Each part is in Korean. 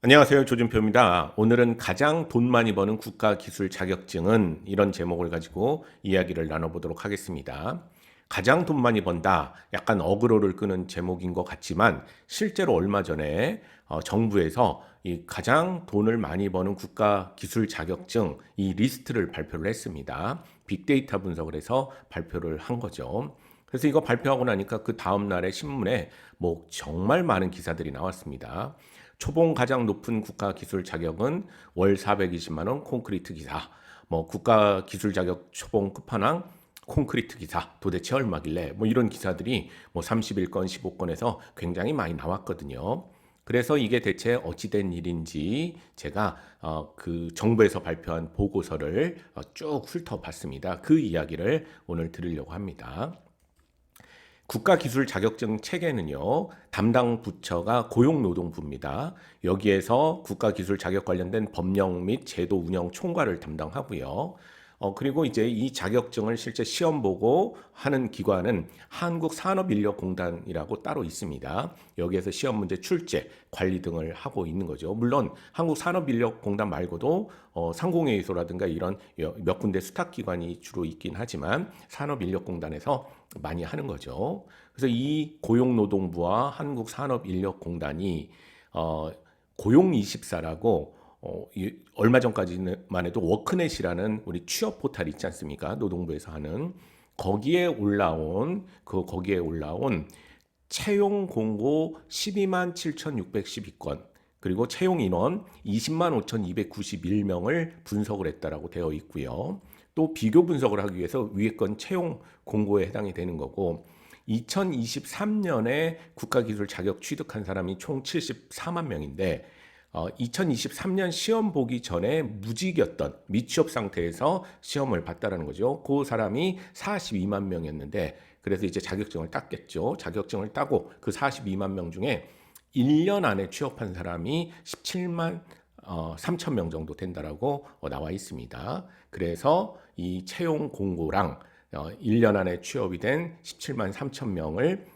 안녕하세요. 조준표입니다. 오늘은 가장 돈 많이 버는 국가기술 자격증은 이런 제목을 가지고 이야기를 나눠보도록 하겠습니다. 가장 돈 많이 번다. 약간 어그로를 끄는 제목인 것 같지만 실제로 얼마 전에 정부에서 이 가장 돈을 많이 버는 국가기술 자격증 이 리스트를 발표를 했습니다. 빅데이터 분석을 해서 발표를 한 거죠. 그래서 이거 발표하고 나니까 그 다음 날에 신문에 뭐 정말 많은 기사들이 나왔습니다. 초봉 가장 높은 국가 기술 자격은 월 420만 원 콘크리트 기사. 뭐 국가 기술 자격 초봉 끝판왕 콘크리트 기사 도대체 얼마길래 뭐 이런 기사들이 뭐 31건 15건에서 굉장히 많이 나왔거든요. 그래서 이게 대체 어찌된 일인지 제가 그 정부에서 발표한 보고서를 쭉 훑어봤습니다. 그 이야기를 오늘 들으려고 합니다. 국가기술 자격증 체계는요, 담당 부처가 고용노동부입니다. 여기에서 국가기술 자격 관련된 법령 및 제도 운영 총괄을 담당하고요. 그리고 이제 이 자격증을 실제 시험 보고 하는 기관은 한국산업인력공단이라고 따로 있습니다. 여기에서 시험 문제 출제, 관리 등을 하고 있는 거죠. 물론 한국산업인력공단 말고도 상공회의소라든가 이런 몇 군데 수탁기관이 주로 있긴 하지만 산업인력공단에서 많이 하는 거죠. 그래서 이 고용노동부와 한국산업인력공단이 고용24라고 얼마 전까지만 해도 워크넷이라는 우리 취업 포탈 있지 않습니까? 노동부에서 하는 거기에 올라온 채용 공고 12만 7,612건 그리고 채용 인원 20만 5,291명을 분석을 했다라고 되어 있고요. 또 비교 분석을 하기 위해서 위에 건 채용 공고에 해당이 되는 거고 2023년에 국가기술 자격 취득한 사람이 총 74만 명인데 2023년 시험 보기 전에 무직이었던 미취업 상태에서 시험을 봤다라는 거죠. 그 사람이 42만 명이었는데 그래서 이제 자격증을 땄겠죠. 자격증을 따고 그 42만 명 중에 1년 안에 취업한 사람이 17만 3천 명 정도 된다라고 나와 있습니다. 그래서 이 채용 공고랑 1년 안에 취업이 된 17만 3천 명을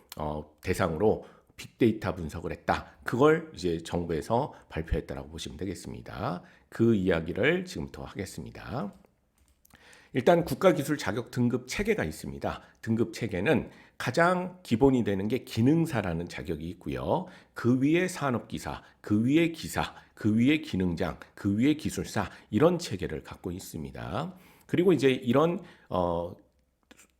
대상으로 빅데이터 분석을 했다. 그걸 이제 정부에서 발표했다라고 보시면 되겠습니다. 그 이야기를 지금부터 하겠습니다. 일단 국가기술 자격 등급 체계가 있습니다. 등급 체계는 가장 기본이 되는 게 기능사라는 자격이 있고요. 그 위에 산업기사, 그 위에 기사, 그 위에 기능장, 그 위에 기술사 이런 체계를 갖고 있습니다. 그리고 이제 이런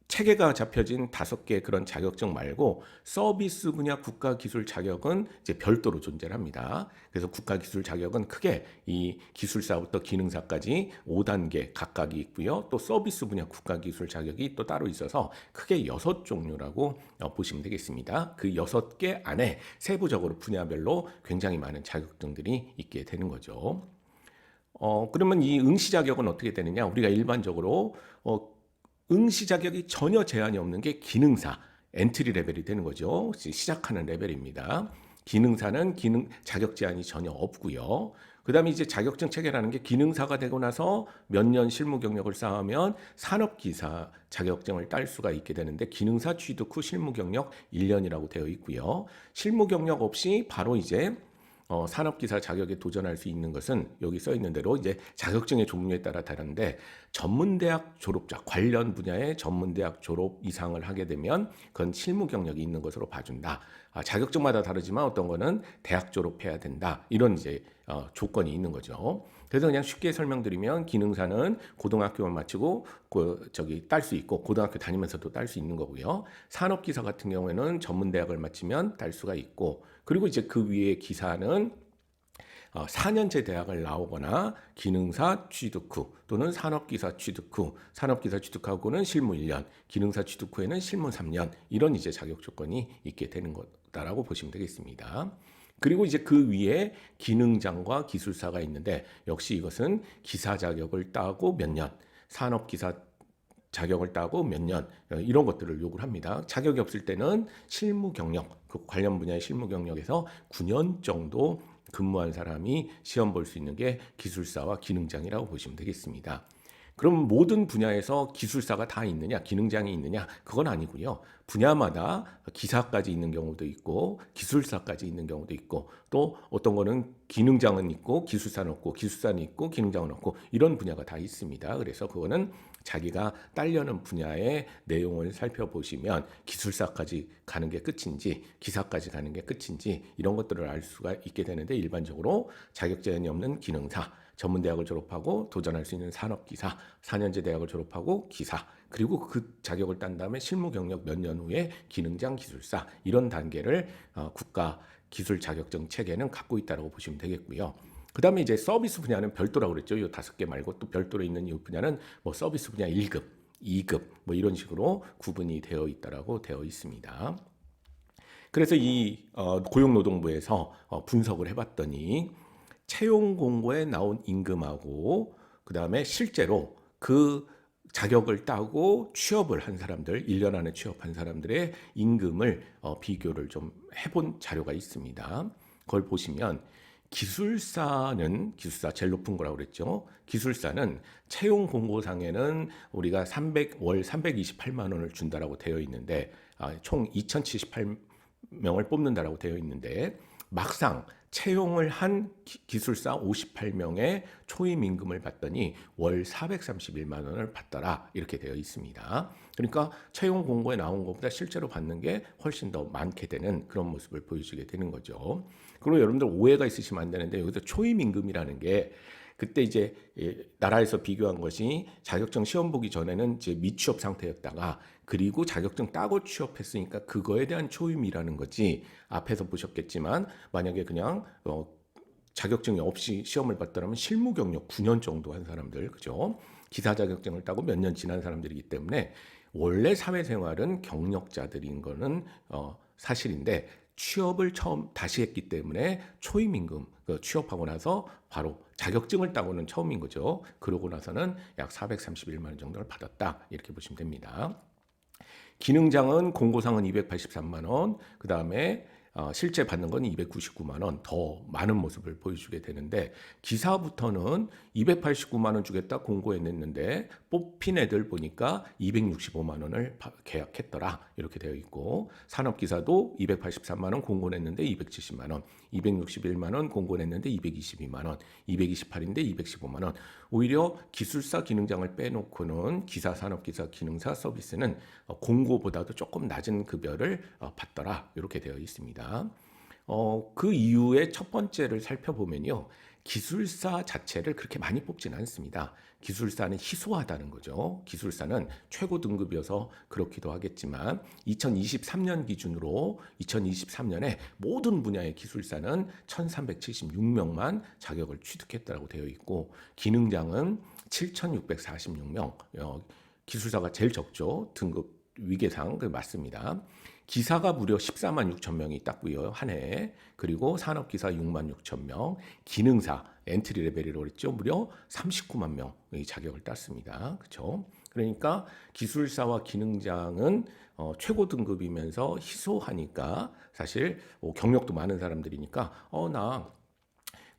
체계가 잡혀진 5개 그런 자격증 말고 서비스 분야 국가기술 자격은 이제 별도로 존재합니다. 그래서 국가기술 자격은 크게 이 기술사부터 기능사까지 5단계 각각이 있고요. 또 서비스 분야 국가기술 자격이 또 따로 있어서 크게 6종류라고 보시면 되겠습니다. 그 6개 안에 세부적으로 분야별로 굉장히 많은 자격증들이 있게 되는 거죠. 그러면 이 응시 자격은 어떻게 되느냐? 우리가 일반적으로 응시 자격이 전혀 제한이 없는 게 기능사, 엔트리 레벨이 되는 거죠. 시작하는 레벨입니다. 기능사는 기능 자격 제한이 전혀 없고요. 그다음에 이제 자격증 체계라는 게 기능사가 되고 나서 몇 년 실무 경력을 쌓으면 산업기사 자격증을 딸 수가 있게 되는데 기능사 취득 후 실무 경력 1년이라고 되어 있고요. 실무 경력 없이 바로 이제 산업기사 자격에 도전할 수 있는 것은 여기 써 있는 대로 이제 자격증의 종류에 따라 다른데 전문대학 졸업자 관련 분야의 전문대학 졸업 이상을 하게 되면 그건 실무 경력이 있는 것으로 봐준다. 자격증마다 다르지만 어떤 거는 대학 졸업해야 된다. 이런 이제 조건이 있는 거죠. 그래서 그냥 쉽게 설명드리면 기능사는 고등학교만 마치고 딸 수 있고 고등학교 다니면서도 딸 수 있는 거고요. 산업기사 같은 경우에는 전문대학을 마치면 딸 수가 있고 그리고 이제 그 위에 기사는 4년제 대학을 나오거나 기능사 취득 후 또는 산업기사 취득 후 산업기사 취득하고는 실무 1년 기능사 취득 후에는 실무 3년 이런 이제 자격 조건이 있게 되는 거다라고 보시면 되겠습니다. 그리고 이제 그 위에 기능장과 기술사가 있는데 역시 이것은 기사 자격을 따고 몇 년, 산업기사 자격을 따고 몇 년 이런 것들을 요구를 합니다. 자격이 없을 때는 실무 경력, 그 관련 분야의 실무 경력에서 9년 정도 근무한 사람이 시험 볼 수 있는 게 기술사와 기능장이라고 보시면 되겠습니다. 그럼 모든 분야에서 기술사가 다 있느냐, 기능장이 있느냐? 그건 아니고요. 분야마다 기사까지 있는 경우도 있고, 기술사까지 있는 경우도 있고, 또 어떤 거는 기능장은 있고, 기술사는 없고, 기술사는 있고, 기능장은 없고, 이런 분야가 다 있습니다. 그래서 그거는 자기가 딸려는 분야의 내용을 살펴보시면 기술사까지 가는 게 끝인지 기사까지 가는 게 끝인지 이런 것들을 알 수가 있게 되는데, 일반적으로 자격 제한이 없는 기능사, 전문대학을 졸업하고 도전할 수 있는 산업기사, 4년제 대학을 졸업하고 기사, 그리고 그 자격을 딴 다음에 실무 경력 몇 년 후에 기능장 기술사, 이런 단계를 국가 기술 자격증 체계는 갖고 있다고 보시면 되겠고요. 그 다음에 이제 서비스 분야는 별도라고 그랬죠. 이 5개 말고 또 별도로 있는 이 분야는 뭐 서비스 분야 1급, 2급 뭐 이런 식으로 구분이 되어 있다라고 되어 있습니다. 그래서 이 고용노동부에서 분석을 해봤더니 채용 공고에 나온 임금하고 그 다음에 실제로 그 자격을 따고 취업을 한 사람들, 1년 안에 취업한 사람들의 임금을 비교를 좀 해본 자료가 있습니다. 그걸 보시면 기술사 제일 높은 거라고 그랬죠. 기술사는 채용 공고상에는 우리가 월 328만 원을 준다라고 되어 있는데 총 2,078명을 뽑는다라고 되어 있는데 막상 채용을 한 기술사 58명의 초임 임금을 받더니 월 431만 원을 받더라 이렇게 되어 있습니다. 그러니까 채용 공고에 나온 것보다 실제로 받는 게 훨씬 더 많게 되는 그런 모습을 보여주게 되는 거죠. 그리고 여러분들 오해가 있으시면 안 되는데 여기서 초임 임금이라는 게 그때 이제 나라에서 비교한 것이 자격증 시험 보기 전에는 이제 미취업 상태였다가 그리고 자격증 따고 취업했으니까 그거에 대한 초임이라는 거지. 앞에서 보셨겠지만 만약에 그냥 자격증이 없이 시험을 봤다면 실무 경력 9년 정도 한 사람들, 그죠? 기사 자격증을 따고 몇 년 지난 사람들이기 때문에 원래 사회생활은 경력자들인 거는 사실인데 취업을 처음 다시 했기 때문에 초임임금, 취업하고 나서 바로 자격증을 따고는 처음인 거죠. 그러고 나서는 약 431만 원 정도를 받았다 이렇게 보시면 됩니다. 기능장은 공고상은 283만 원, 그 다음에 실제 받는 건 299만 원, 더 많은 모습을 보여주게 되는데 기사부터는 289만 원 주겠다 공고에 냈는데 뽑힌 애들 보니까 265만 원을 계약했더라 이렇게 되어 있고 산업기사도 283만 원 공고 냈는데 270만 원, 261만 원 공고 냈는데 222만 원, 228인데 215만 원. 오히려 기술사 기능장을 빼놓고는 기사, 산업기사, 기능사, 서비스는 공고보다도 조금 낮은 급여를 받더라 이렇게 되어 있습니다. 그 이유의 첫 번째를 살펴보면요. 기술사 자체를 그렇게 많이 뽑진 않습니다. 기술사는 희소하다는 거죠. 기술사는 최고 등급이어서 그렇기도 하겠지만 2023년 기준으로 2023년에 모든 분야의 기술사는 1,376명만 자격을 취득했다고 되어 있고 기능장은 7,646명, 기술사가 제일 적죠. 등급 위계상 맞습니다. 기사가 무려 14만 6천 명이 땄고요. 한 해에. 그리고 산업기사 6만 6천 명, 기능사 엔트리 레벨이라고 그랬죠. 무려 39만 명의 자격을 땄습니다. 그렇죠? 그러니까 기술사와 기능장은 최고 등급이면서 희소하니까 사실 경력도 많은 사람들이니까 나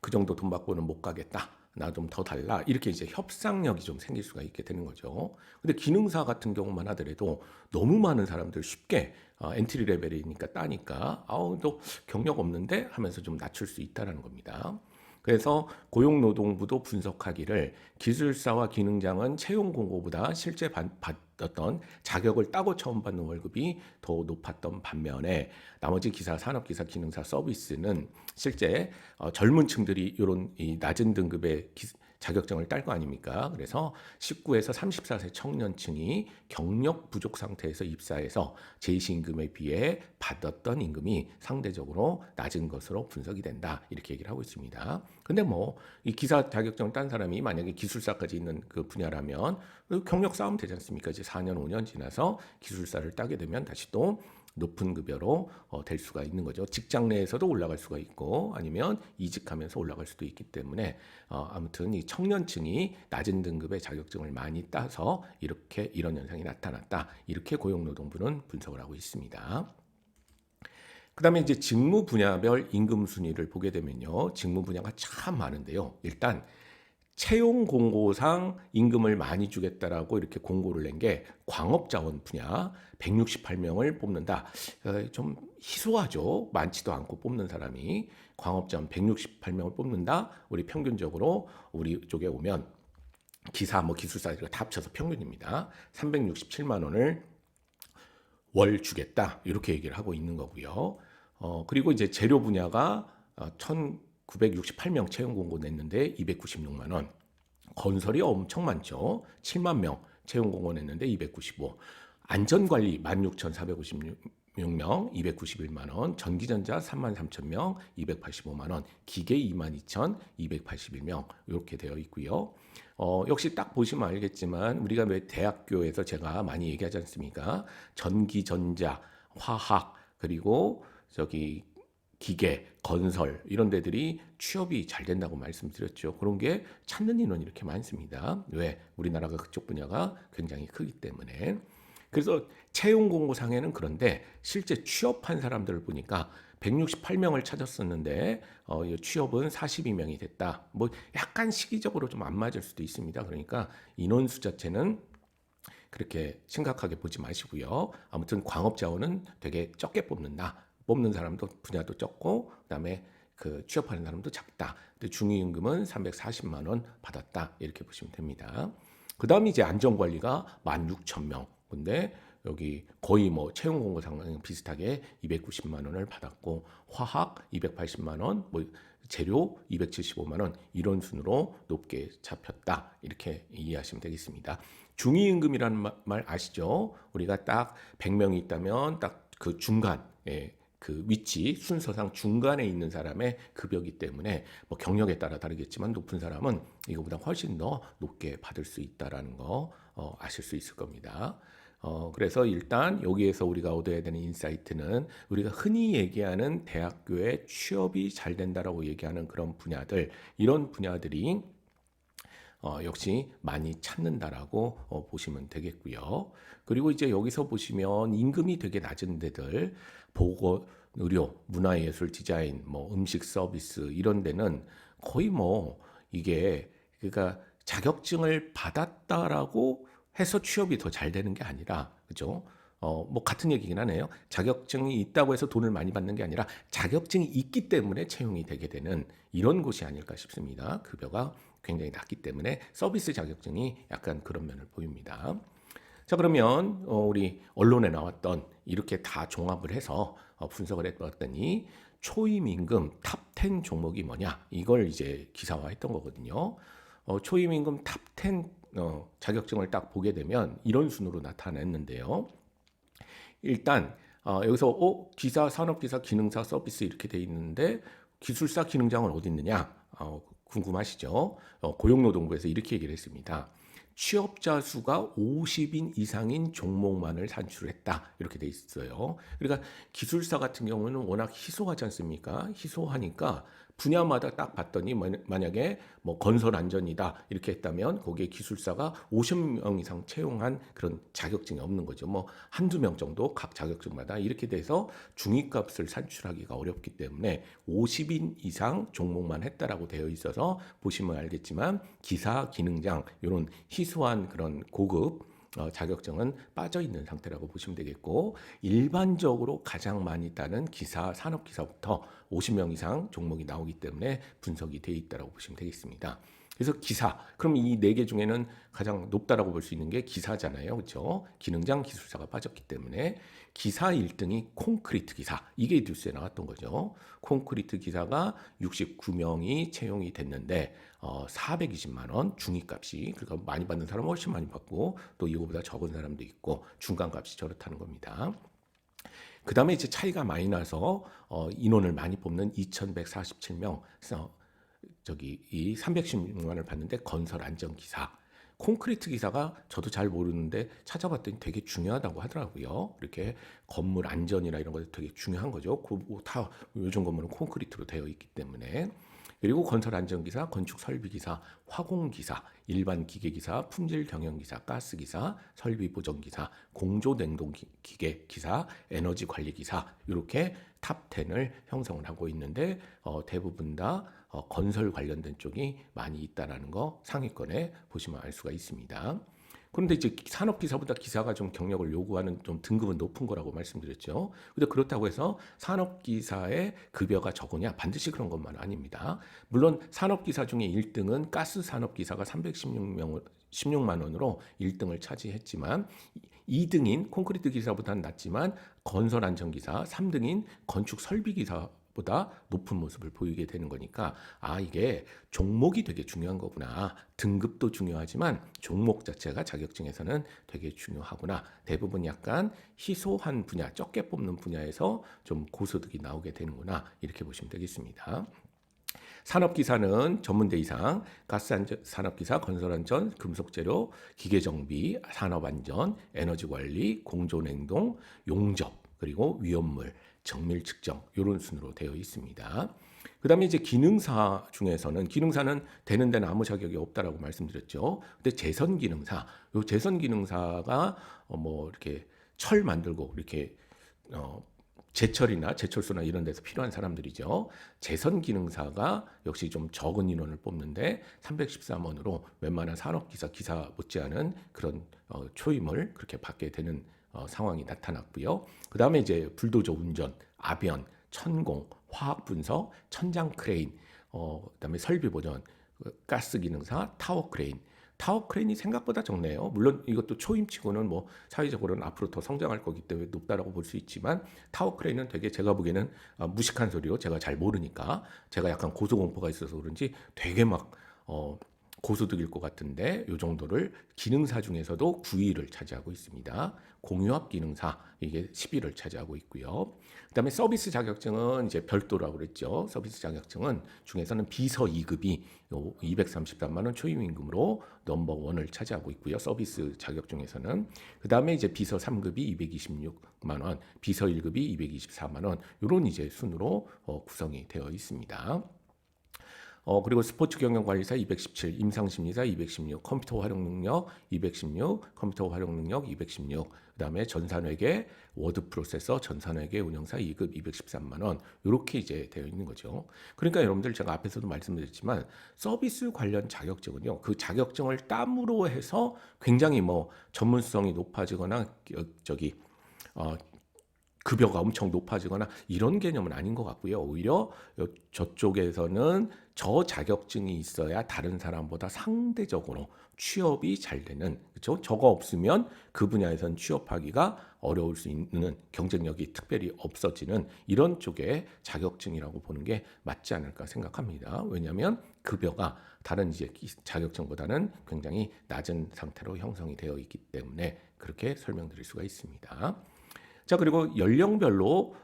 그 정도 돈 받고는 못 가겠다. 나 좀 더 달라. 이렇게 이제 협상력이 좀 생길 수가 있게 되는 거죠. 근데 기능사 같은 경우만 하더라도 너무 많은 사람들 쉽게 엔트리 레벨이니까 따니까 너 경력 없는데 하면서 좀 낮출 수 있다는 겁니다. 그래서 고용노동부도 분석하기를 기술사와 기능장은 채용 공고보다 실제 받았던 자격을 따고 처음 받는 월급이 더 높았던 반면에 나머지 기사, 산업기사, 기능사, 서비스는 실제 젊은 층들이 이런 낮은 등급의 자격증을 딸 거 아닙니까? 그래서 19에서 34세 청년층이 경력 부족 상태에서 입사해서 재시임금에 비해 받았던 임금이 상대적으로 낮은 것으로 분석이 된다. 이렇게 얘기를 하고 있습니다. 근데 뭐 이 기사 자격증을 딴 사람이 만약에 기술사까지 있는 그 분야라면 경력 쌓으면 되지 않습니까? 이제 4년, 5년 지나서 기술사를 따게 되면 다시 또 높은 급여로 될 수가 있는 거죠. 직장 내에서도 올라갈 수가 있고 아니면 이직하면서 올라갈 수도 있기 때문에 아무튼 이 청년층이 낮은 등급의 자격증을 많이 따서 이렇게 이런 현상이 나타났다. 이렇게 고용노동부는 분석을 하고 있습니다. 그 다음에 이제 직무 분야별 임금 순위를 보게 되면요. 직무 분야가 참 많은데요. 일단 채용 공고상 임금을 많이 주겠다라고 이렇게 공고를 낸 게 광업자원 분야 168명을 뽑는다. 좀 희소하죠. 많지도 않고 뽑는 사람이 광업자원 168명을 뽑는다. 우리 평균적으로 우리 쪽에 오면 기사 뭐 기술사 이거 다 합쳐서 평균입니다. 367만 원을 월 주겠다. 이렇게 얘기를 하고 있는 거고요. 그리고 이제 재료 분야가 1968명 채용 공고 냈는데 296만 원. 건설이 엄청 많죠. 7만 명 채용 공고 냈는데 295. 안전관리 16,456명 291만 원. 전기전자 3만 3천 명 285만 원. 기계 2만 2천 281명 이렇게 되어 있고요. 역시 딱 보시면 알겠지만 우리가 왜 대학교에서 제가 많이 얘기하지 않습니까? 전기전자, 화학 그리고 저기 기계, 건설 이런 데들이 취업이 잘 된다고 말씀드렸죠. 그런 게 찾는 인원이 이렇게 많습니다. 왜? 우리나라가 그쪽 분야가 굉장히 크기 때문에. 그래서 채용 공고상에는 그런데 실제 취업한 사람들을 보니까 168명을 찾았었는데 취업은 42명이 됐다. 뭐 약간 시기적으로 좀 안 맞을 수도 있습니다. 그러니까 인원수 자체는 그렇게 심각하게 보지 마시고요. 아무튼 광업자원은 되게 적게 뽑는다. 뽑는 사람도 분야도 적고 그다음에 그 취업하는 사람도 작다. 근데 중위임금은 340만 원 받았다. 이렇게 보시면 됩니다. 그다음에 이제 안전관리가 16,000명. 근데 여기 거의 뭐 채용 공고상 비슷하게 290만 원을 받았고 화학 280만 원, 뭐 재료 275만 원 이런 순으로 높게 잡혔다. 이렇게 이해하시면 되겠습니다. 중위임금이라는 말 아시죠? 우리가 딱 100명이 있다면 딱 그 중간에 그 위치 순서상 중간에 있는 사람의 급여기 때문에 뭐 경력에 따라 다르겠지만 높은 사람은 이거보다 훨씬 더 높게 받을 수 있다라는 거 아실 수 있을 겁니다. 그래서 일단 여기에서 우리가 얻어야 되는 인사이트는 우리가 흔히 얘기하는 대학교에 취업이 잘 된다라고 얘기하는 그런 분야들 이런 분야들이 역시 많이 찾는다라고 보시면 되겠고요. 그리고 이제 여기서 보시면 임금이 되게 낮은 데들 보건, 의료, 문화예술, 디자인, 뭐 음식 서비스 이런 데는 거의 뭐 이게 그러니까 자격증을 받았다라고 해서 취업이 더 잘 되는 게 아니라 그죠? 뭐 같은 얘기긴 하네요. 자격증이 있다고 해서 돈을 많이 받는 게 아니라 자격증이 있기 때문에 채용이 되게 되는 이런 곳이 아닐까 싶습니다. 급여가 굉장히 낮기 때문에 서비스 자격증이 약간 그런 면을 보입니다. 자 그러면 우리 언론에 나왔던 이렇게 다 종합을 해서 분석을 해봤더니 초임임금 탑10 종목이 뭐냐 이걸 이제 기사화했던 거거든요. 초임임금 탑10 자격증을 딱 보게 되면 이런 순으로 나타냈는데요. 일단 여기서 기사, 산업기사, 기능사, 서비스 이렇게 돼 있는데 기술사, 기능장은 어디 있느냐 궁금하시죠? 고용노동부에서 이렇게 얘기를 했습니다. 취업자 수가 50인 이상인 종목만을 산출했다 이렇게 돼 있어요. 그러니까 기술사 같은 경우는 워낙 희소하지 않습니까? 희소하니까 분야마다 딱 봤더니 만약에 뭐 건설 안전이다 이렇게 했다면 거기에 기술사가 50명 이상 채용한 그런 자격증이 없는 거죠. 뭐 한두 명 정도 각 자격증마다 이렇게 돼서 중위값을 산출하기가 어렵기 때문에 50인 이상 종목만 했다라고 되어 있어서 보시면 알겠지만 기사, 기능장 이런 희소한 그런 고급 자격증은 빠져 있는 상태라고 보시면 되겠고 일반적으로 가장 많이 따는 기사, 산업기사부터 50명 이상 종목이 나오기 때문에 분석이 되어 있다고 보시면 되겠습니다. 그래서 기사, 그럼 이 네 개 중에는 가장 높다라고 볼 수 있는 게 기사잖아요. 그렇죠? 기능장 기술사가 빠졌기 때문에 기사 1등이 콘크리트 기사. 이게 뉴스에 나왔던 거죠. 콘크리트 기사가 69명이 채용이 됐는데 420만 원 중위값이 그러니까 많이 받는 사람은 훨씬 많이 받고 또 이거보다 적은 사람도 있고 중간값이 저렇다는 겁니다. 그 다음에 이제 차이가 많이 나서 인원을 많이 뽑는 2,147명 저기 이 316만 원을 받는데 건설 안전기사 콘크리트 기사가 저도 잘 모르는데 찾아봤더니 되게 중요하다고 하더라고요. 이렇게 건물 안전이나 이런 것도 되게 중요한 거죠. 다 요즘 건물은 콘크리트로 되어 있기 때문에. 그리고 건설 안전기사, 건축 설비기사, 화공기사, 일반 기계기사, 품질 경영기사, 가스기사, 설비 보정기사, 공조 냉동 기계 기사, 에너지 관리기사 이렇게 탑 10을 형성을 하고 있는데 대부분 다 건설 관련된 쪽이 많이 있다라는 거 상위권에 보시면 알 수가 있습니다. 그런데 이제 산업기사보다 기사가 좀 경력을 요구하는 좀 등급은 높은 거라고 말씀드렸죠. 근데 그렇다고 해서 산업기사의 급여가 적으냐? 반드시 그런 것만 아닙니다. 물론 산업기사 중에 1등은 가스 산업기사가 16만 원으로 1등을 차지했지만 2등인 콘크리트 기사보다는 낮지만 건설 안전기사, 3등인 건축 설비기사 보다 높은 모습을 보이게 되는 거니까 이게 종목이 되게 중요한 거구나. 등급도 중요하지만 종목 자체가 자격증에서는 되게 중요하구나. 대부분 약간 희소한 분야, 적게 뽑는 분야에서 좀 고소득이 나오게 되는구나. 이렇게 보시면 되겠습니다. 산업기사는 전문대 이상, 산업기사, 건설안전, 금속재료, 기계정비, 산업안전, 에너지관리, 공조냉동, 용접, 그리고 위험물, 정밀 측정 이런 순으로 되어 있습니다. 그다음에 이제 기능사 중에서는 기능사는 되는 데는 아무 자격이 없다라고 말씀드렸죠. 근데 제선기능사, 요 제선기능사가 뭐 이렇게 철 만들고 이렇게 제철이나 제철소나 이런 데서 필요한 사람들이죠. 제선기능사가 역시 좀 적은 인원을 뽑는데 313원으로 웬만한 산업기사, 기사 못지않은 그런 초임을 그렇게 받게 되는 상황이 나타났고요. 그 다음에 이제 불도저 운전, 아변, 천공, 화학 분석, 천장 크레인, 그다음에 설비 보전, 가스 기능사, 타워 크레인. 타워 크레인이 생각보다 적네요. 물론 이것도 초임치고는 뭐 사회적으로는 앞으로 더 성장할 거기 때문에 높다라고 볼 수 있지만 타워 크레인은 되게 제가 보기에는 무식한 소리로 제가 잘 모르니까 제가 약간 고소공포가 있어서 그런지 되게 막 고소득일 것 같은데 이 정도를 기능사 중에서도 9위를 차지하고 있습니다. 공유업 기능사 이게 10위를 차지하고 있고요. 그다음에 서비스 자격증은 이제 별도라고 그랬죠. 서비스 자격증은 중에서는 비서 2급이 233만 원 초임임금으로 넘버 원을 차지하고 있고요. 서비스 자격증에서는 그다음에 이제 비서 3급이 226만 원, 비서 1급이 224만 원 이런 이제 순으로 구성이 되어 있습니다. 그리고 스포츠 경영관리사 217, 임상심리사 216, 컴퓨터 활용 능력 216, 컴퓨터 활용 능력 216, 그다음에 전산회계, 워드 프로세서, 전산회계 운영사 2급 213만 원 이렇게 이제 되어 있는 거죠. 그러니까 여러분들 제가 앞에서도 말씀드렸지만 서비스 관련 자격증은요. 그 자격증을 땀으로 해서 굉장히 뭐 전문성이 높아지거나 급여가 엄청 높아지거나 이런 개념은 아닌 것 같고요. 오히려 저쪽에서는 저 자격증이 있어야 다른 사람보다 상대적으로 취업이 잘 되는, 그렇죠? 저거 없으면 그 분야에선 취업하기가 어려울 수 있는, 경쟁력이 특별히 없어지는 이런 쪽의 자격증이라고 보는 게 맞지 않을까 생각합니다. 왜냐하면 급여가 다른 이제 자격증보다는 굉장히 낮은 상태로 형성이 되어 있기 때문에 그렇게 설명드릴 수가 있습니다. 자, 그리고 연령별로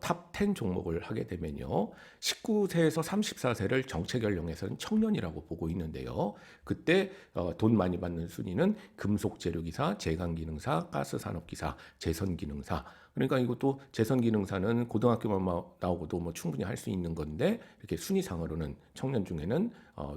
탑 10 종목을 하게 되면요. 19세에서 34세를 정책 연령에서는 청년이라고 보고 있는데요. 그때 돈 많이 받는 순위는 금속재료기사, 제강기능사, 가스산업기사, 제선기능사. 그러니까 이것도 제선기능사는 고등학교만 나오고도 뭐 충분히 할 수 있는 건데 이렇게 순위상으로는 청년 중에는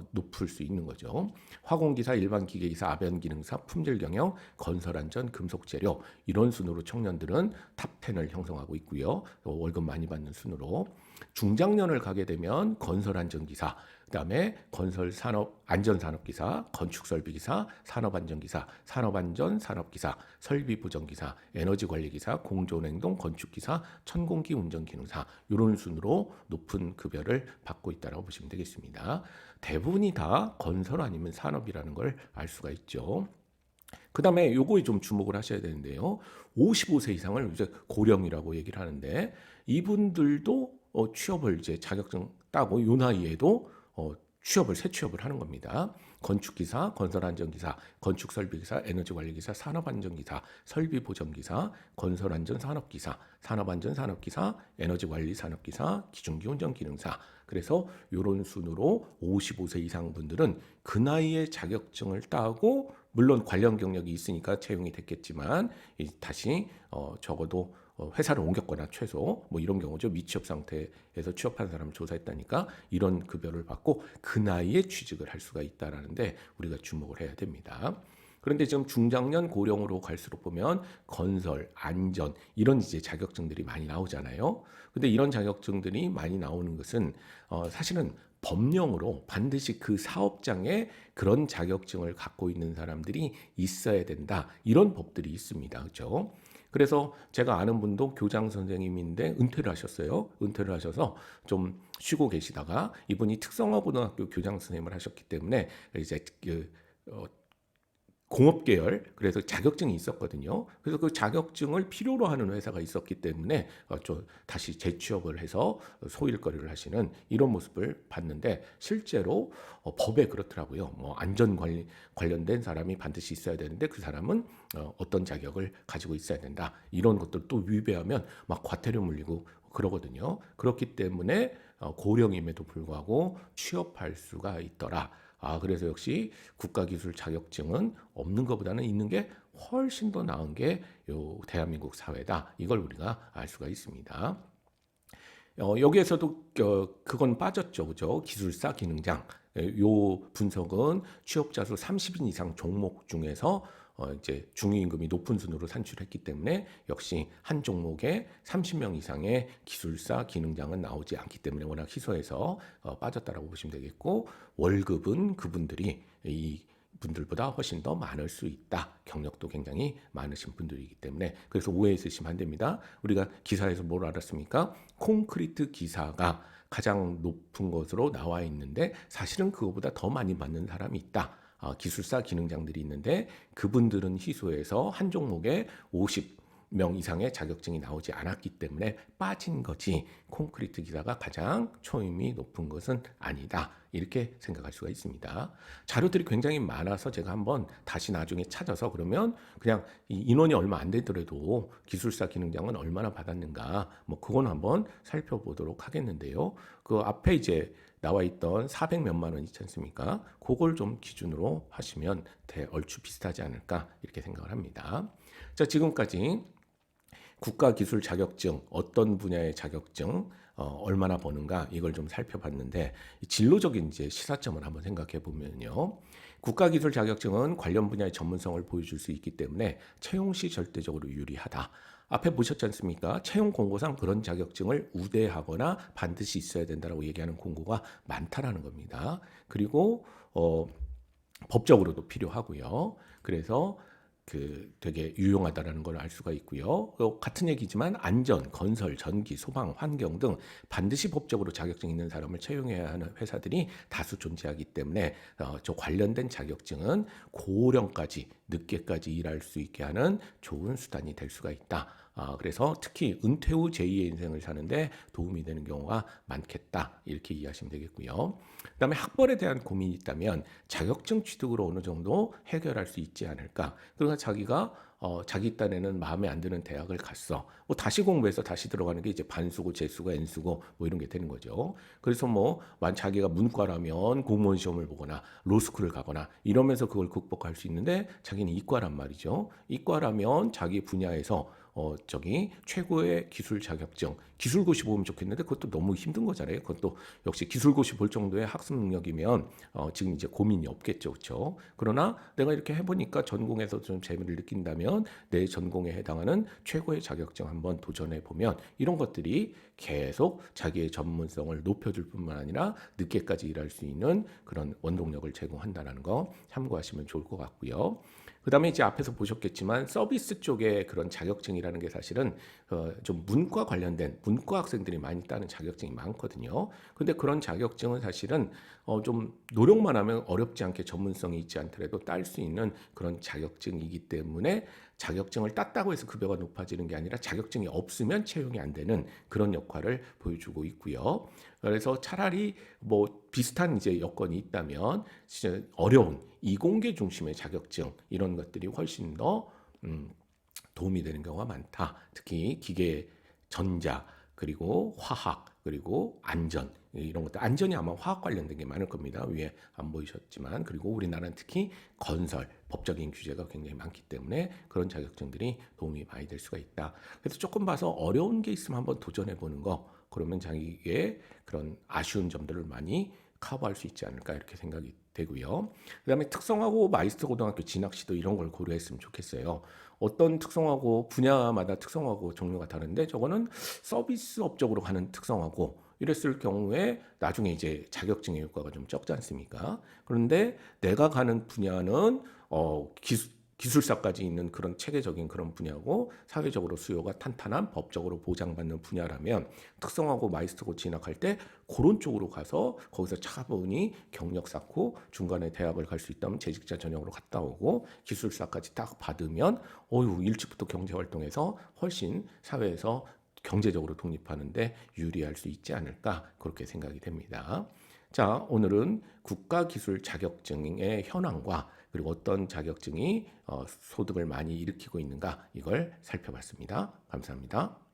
높을 수 있는 거죠. 화공기사, 일반기계기사, 아변기능사, 품질경영, 건설안전, 금속재료 이런 순으로 청년들은 탑 10을 형성하고 있고요. 월급 많이 받는 순으로 중장년을 가게 되면 건설안전기사, 그다음에 건설산업안전산업기사, 건축설비기사, 산업안전기사, 산업안전산업기사, 설비보전기사, 에너지관리기사, 공조냉동, 건축기사, 천공기 운전기능사 이런 순으로 높은 급여를 받고 있다고 보시면 되겠습니다. 대부분이 다 건설 아니면 산업이라는 걸 알 수가 있죠. 그 다음에 요거에 좀 주목을 하셔야 되는데요. 55세 이상을 이제 고령이라고 얘기를 하는데 이분들도 취업을 이제 자격증 따고 요 나이에도 새 취업을 하는 겁니다. 건축기사, 건설안전기사, 건축설비기사, 에너지관리기사, 산업안전기사, 설비보전기사, 건설안전산업기사, 산업안전산업기사, 에너지관리산업기사, 기중기운전기능사. 그래서 이런 순으로 55세 이상 분들은 그 나이에 자격증을 따고 물론 관련 경력이 있으니까 채용이 됐겠지만 다시 적어도 회사를 옮겼거나 최소 뭐 이런 경우죠. 미취업 상태에서 취업한 사람을 조사했다니까 이런 급여를 받고 그 나이에 취직을 할 수가 있다라는데 우리가 주목을 해야 됩니다. 그런데 지금 중장년 고령으로 갈수록 보면 건설, 안전 이런 이제 자격증들이 많이 나오잖아요. 근데 이런 자격증들이 많이 나오는 것은 사실은 법령으로 반드시 그 사업장에 그런 자격증을 갖고 있는 사람들이 있어야 된다. 이런 법들이 있습니다. 그렇죠? 그래서 제가 아는 분도 교장 선생님인데 은퇴를 하셨어요. 은퇴를 하셔서 좀 쉬고 계시다가 이분이 특성화고등학교 교장 선생님을 하셨기 때문에 이제 공업 계열 그래서 자격증이 있었거든요. 그래서 그 자격증을 필요로 하는 회사가 있었기 때문에 좀 다시 재취업을 해서 소일거리를 하시는 이런 모습을 봤는데 실제로 법에 그렇더라고요. 뭐 안전 관련된 사람이 반드시 있어야 되는데 그 사람은 어떤 자격을 가지고 있어야 된다. 이런 것들 또 위배하면 막 과태료 물리고 그러거든요. 그렇기 때문에 고령임에도 불구하고 취업할 수가 있더라. 그래서 역시 국가기술 자격증은 없는 것보다는 있는 게 훨씬 더 나은 게 요 대한민국 사회다. 이걸 우리가 알 수가 있습니다. 여기에서도 그건 빠졌죠, 그죠? 기술사, 기능장. 요 분석은 취업자 수 30인 이상 종목 중에서 이제 중위임금이 높은 순으로 산출했기 때문에 역시 한 종목에 30명 이상의 기술사, 기능장은 나오지 않기 때문에 워낙 희소해서 빠졌다라고 보시면 되겠고 월급은 그분들이 이 분들보다 훨씬 더 많을 수 있다. 경력도 굉장히 많으신 분들이기 때문에 그래서 오해 있으시면 안 됩니다. 우리가 기사에서 뭘 알았습니까? 콘크리트 기사가 가장 높은 것으로 나와 있는데 사실은 그거보다 더 많이 받는 사람이 있다. 기술사 기능장들이 있는데 그분들은 희소해서 한 종목에 50명 이상의 자격증이 나오지 않았기 때문에 빠진 거지 콘크리트 기사가 가장 초임이 높은 것은 아니다. 이렇게 생각할 수가 있습니다. 자료들이 굉장히 많아서 제가 한번 다시 나중에 찾아서 그러면 그냥 인원이 얼마 안 되더라도 기술사 기능장은 얼마나 받았는가 뭐 그건 한번 살펴보도록 하겠는데요. 그 앞에 이제 나와 있던 400 몇만 원 있지 않습니까? 그걸 좀 기준으로 하시면 얼추 비슷하지 않을까 이렇게 생각을 합니다. 자, 지금까지 국가기술 자격증, 어떤 분야의 자격증, 얼마나 버는가 이걸 좀 살펴봤는데 진로적인 이제 시사점을 한번 생각해 보면요. 국가기술 자격증은 관련 분야의 전문성을 보여줄 수 있기 때문에 채용 시 절대적으로 유리하다. 앞에 보셨지 않습니까? 채용 공고상 그런 자격증을 우대하거나 반드시 있어야 된다라고 얘기하는 공고가 많다라는 겁니다. 그리고 법적으로도 필요하고요. 그래서 되게 유용하다라는 걸 알 수가 있고요. 같은 얘기지만 안전, 건설, 전기, 소방, 환경 등 반드시 법적으로 자격증 있는 사람을 채용해야 하는 회사들이 다수 존재하기 때문에 저 관련된 자격증은 고령까지 늦게까지 일할 수 있게 하는 좋은 수단이 될 수가 있다. 그래서 특히 은퇴 후 제2의 인생을 사는데 도움이 되는 경우가 많겠다. 이렇게 이해하시면 되겠고요. 그다음에 학벌에 대한 고민이 있다면 자격증 취득으로 어느 정도 해결할 수 있지 않을까. 그러니까 자기가 자기 딴에는 마음에 안 드는 대학을 갔어. 뭐 다시 공부해서 다시 들어가는 게 이제 반수고 재수고 N수고 뭐 이런 게 되는 거죠. 그래서 뭐 자기가 문과라면 공무원 시험을 보거나 로스쿨을 가거나 이러면서 그걸 극복할 수 있는데 자기는 이과란 말이죠. 이과라면 자기 분야에서 최고의 기술 자격증, 기술고시 보면 좋겠는데 그것도 너무 힘든 거잖아요. 그것도 역시 기술고시 볼 정도의 학습 능력이면 지금 이제 고민이 없겠죠, 그렇죠? 그러나 내가 이렇게 해보니까 전공에서 좀 재미를 느낀다면 내 전공에 해당하는 최고의 자격증 한번 도전해 보면 이런 것들이 계속 자기의 전문성을 높여줄 뿐만 아니라 늦게까지 일할 수 있는 그런 원동력을 제공한다는 거 참고하시면 좋을 것 같고요. 그 다음에 이제 앞에서 보셨겠지만 서비스 쪽에 그런 자격증이라는 게 사실은 좀 문과 관련된 문과 학생들이 많이 따는 자격증이 많거든요. 근데 그런 자격증은 사실은 좀 노력만 하면 어렵지 않게 전문성이 있지 않더라도 딸 수 있는 그런 자격증이기 때문에 자격증을 땄다고 해서 급여가 높아지는 게 아니라 자격증이 없으면 채용이 안 되는 그런 역할을 보여주고 있고요. 그래서 차라리 뭐 비슷한 이제 여건이 있다면 진짜 어려운 이공계 중심의 자격증 이런 것들이 훨씬 더 도움이 되는 경우가 많다. 특히 기계, 전자, 그리고 화학, 그리고 안전 이런 것들. 안전이 아마 화학 관련된 게 많을 겁니다. 위에 안 보이셨지만 그리고 우리나라는 특히 건설, 법적인 규제가 굉장히 많기 때문에 그런 자격증들이 도움이 많이 될 수가 있다. 그래서 조금 봐서 어려운 게 있으면 한번 도전해 보는 거. 그러면 자기의 그런 아쉬운 점들을 많이 커버할 수 있지 않을까 이렇게 생각이 되고요. 그다음에 특성화고 마이스터 고등학교 진학 시도 이런 걸 고려했으면 좋겠어요. 어떤 특성화고 분야마다 특성화고 종류가 다른데 저거는 서비스 업적으로 가는 특성화고 이랬을 경우에 나중에 이제 자격증의 효과가 좀 적지 않습니까? 그런데 내가 가는 분야는 기술사까지 있는 그런 체계적인 그런 분야고 사회적으로 수요가 탄탄한 법적으로 보장받는 분야라면 특성화고 마이스터고 진학할 때 그런 쪽으로 가서 거기서 차분히 경력 쌓고 중간에 대학을 갈 수 있다면 재직자 전형으로 갔다 오고 기술사까지 딱 받으면 일찍부터 경제활동해서 훨씬 사회에서 경제적으로 독립하는데 유리할 수 있지 않을까 그렇게 생각이 됩니다. 자, 오늘은 국가기술 자격증의 현황과 그리고 어떤 자격증이 소득을 많이 일으키고 있는가 이걸 살펴봤습니다. 감사합니다.